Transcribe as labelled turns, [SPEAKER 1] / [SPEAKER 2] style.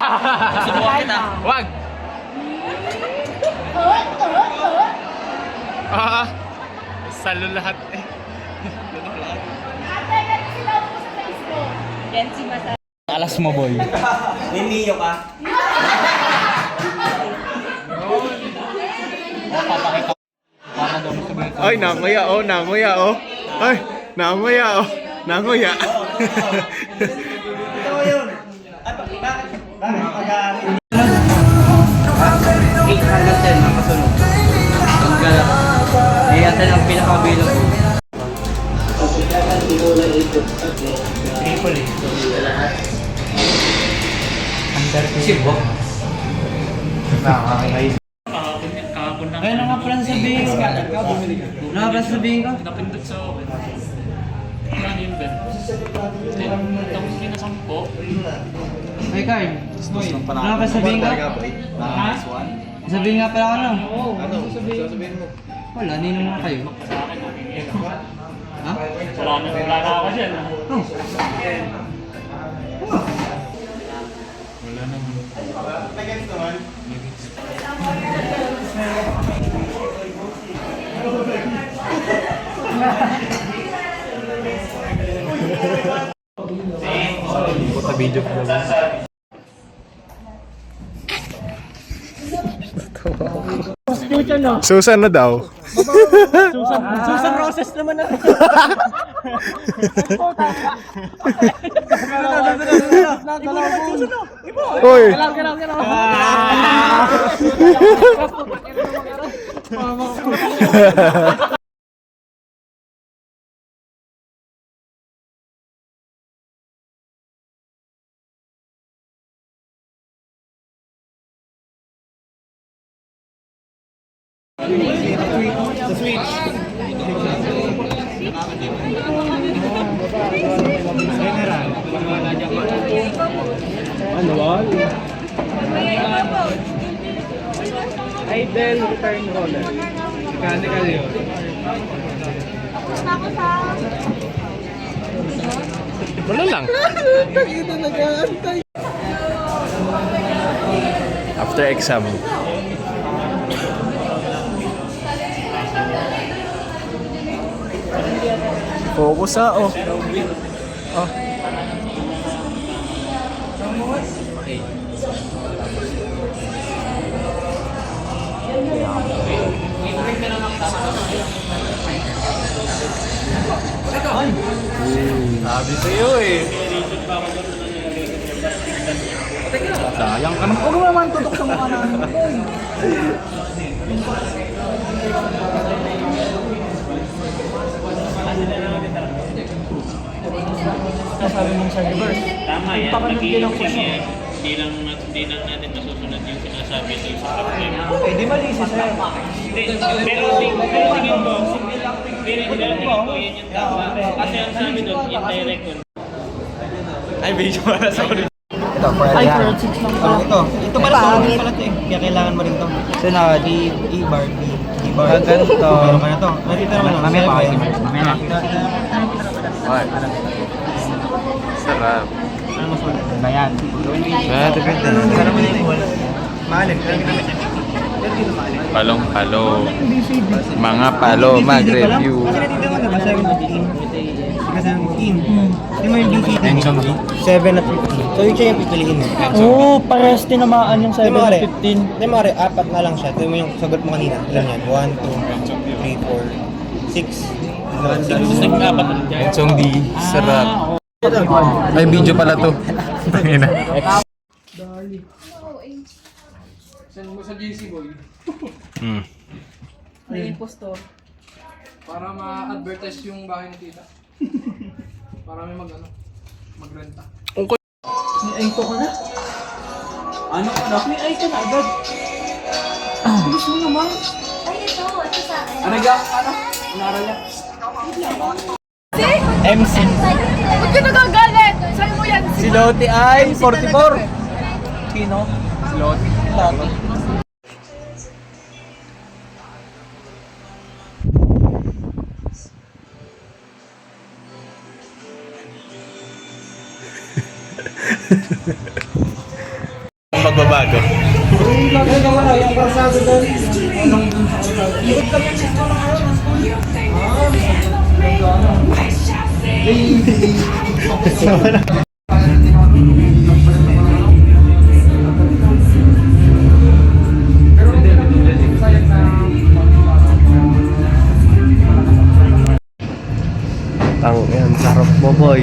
[SPEAKER 1] Subukan kita.
[SPEAKER 2] Wag! Ah, salo lahat eh.
[SPEAKER 1] Alas mo, boy.
[SPEAKER 3] Niniyo ka.
[SPEAKER 1] Papakita ko. Para daw mo sabihin ko.
[SPEAKER 2] Ay, namuya oh, namuya oh. Ay, namuya oh. Namuya.
[SPEAKER 3] Ito yun. At bakit pag-aaral?
[SPEAKER 1] 810 ang kasunod. Pagkala. Eh, yan ang pinaka-available ko. Triple eh. Under Cebu. Ay, nga pala sabihin ko. Nga pala sabihin ko.
[SPEAKER 4] Napindot sa open. Ano yun, Ben? Tapos kinasampo.
[SPEAKER 1] Ay, Carl. Nga pala sabihin ko. Ha? Sabihin nga pala ano?
[SPEAKER 3] Ano? Sasabihin mo.
[SPEAKER 1] Wala, ninong nga kayo.
[SPEAKER 4] Sa akin, nakikita ko.
[SPEAKER 1] Ha?
[SPEAKER 4] Wala na ako dyan.
[SPEAKER 1] Oh.
[SPEAKER 2] Puta video ko lang. Susan na daw.
[SPEAKER 1] Susan Roses naman na.
[SPEAKER 2] Hoy.
[SPEAKER 1] Idle return roller. Mechanical yun.
[SPEAKER 2] Wala lang. After exam. Focus oh. Oh. Sabi sa'yo eh.
[SPEAKER 1] Sayang ka naman. Huwag mo naman tutok sa mukha namin. Sabi mong sa reverse.
[SPEAKER 4] Tama yan. Nag-iisip yan. Hindi lang natin masusunod yung sinasabi sa isang problema.
[SPEAKER 1] Eh, di mali si sir.
[SPEAKER 4] Pero tingin ko, yan yung tama. Kasi ang sabi doon, indirect ko.
[SPEAKER 2] Ay, video pala sa ulit.
[SPEAKER 1] Ito, for
[SPEAKER 5] Ay, for 6 lang pala.
[SPEAKER 3] Ito pala sa ulit pala ito eh. Kaya kailangan mo rin ito.
[SPEAKER 1] So na,
[SPEAKER 3] E-bar, E-bar.
[SPEAKER 1] ganito.
[SPEAKER 3] Meron ka na ito. Nakita naman lang.
[SPEAKER 1] Mamaya pa.
[SPEAKER 3] Mamaya.
[SPEAKER 2] Sarap.
[SPEAKER 3] Ano mas ulit?
[SPEAKER 1] Ba yan?
[SPEAKER 2] Ah, depende.
[SPEAKER 3] Para mo na yung wala. Maalin. Kaya ginamit niya.
[SPEAKER 2] Palong-palo. Mga palo, mag-review.
[SPEAKER 3] Kasi natita mo diba? 17. Kasi 17. Hindi mo yung DCT.
[SPEAKER 1] Tension D.
[SPEAKER 3] 7 at 15. So yun siya yung pipiliin eh.
[SPEAKER 5] Oo, parehas tinamaan yung 7
[SPEAKER 3] Mare,
[SPEAKER 5] at 15.
[SPEAKER 3] Hindi mare, apat na lang siya. Tignan mo yung sagot mo kanina. Ilan yan? 1, 2, 3, 4, 6.
[SPEAKER 2] Tension D. Sarap. May video pala to. Tangina.
[SPEAKER 6] Send mo sa JC boy
[SPEAKER 2] Hmm.
[SPEAKER 5] May impostor.
[SPEAKER 6] para ma-advertise yung bahay ni tita. Para may magrenta.
[SPEAKER 5] May aito ka na? Ano ka na? May aito na agad. Bilis mo naman.
[SPEAKER 7] Ay, ito sa akin.
[SPEAKER 6] Ano ga? Ano? Inaral niya?
[SPEAKER 1] MC.
[SPEAKER 7] Ba't ka nagagalit? Saan mo yan?
[SPEAKER 1] Si Loti ay 44. Sino? Si Loti.
[SPEAKER 2] magbabago.
[SPEAKER 3] Yung karsado doon. Anong dun sa karsado? Ikot kami ang sisto ng araw ng school.
[SPEAKER 8] Tang yan, sarap mo boy.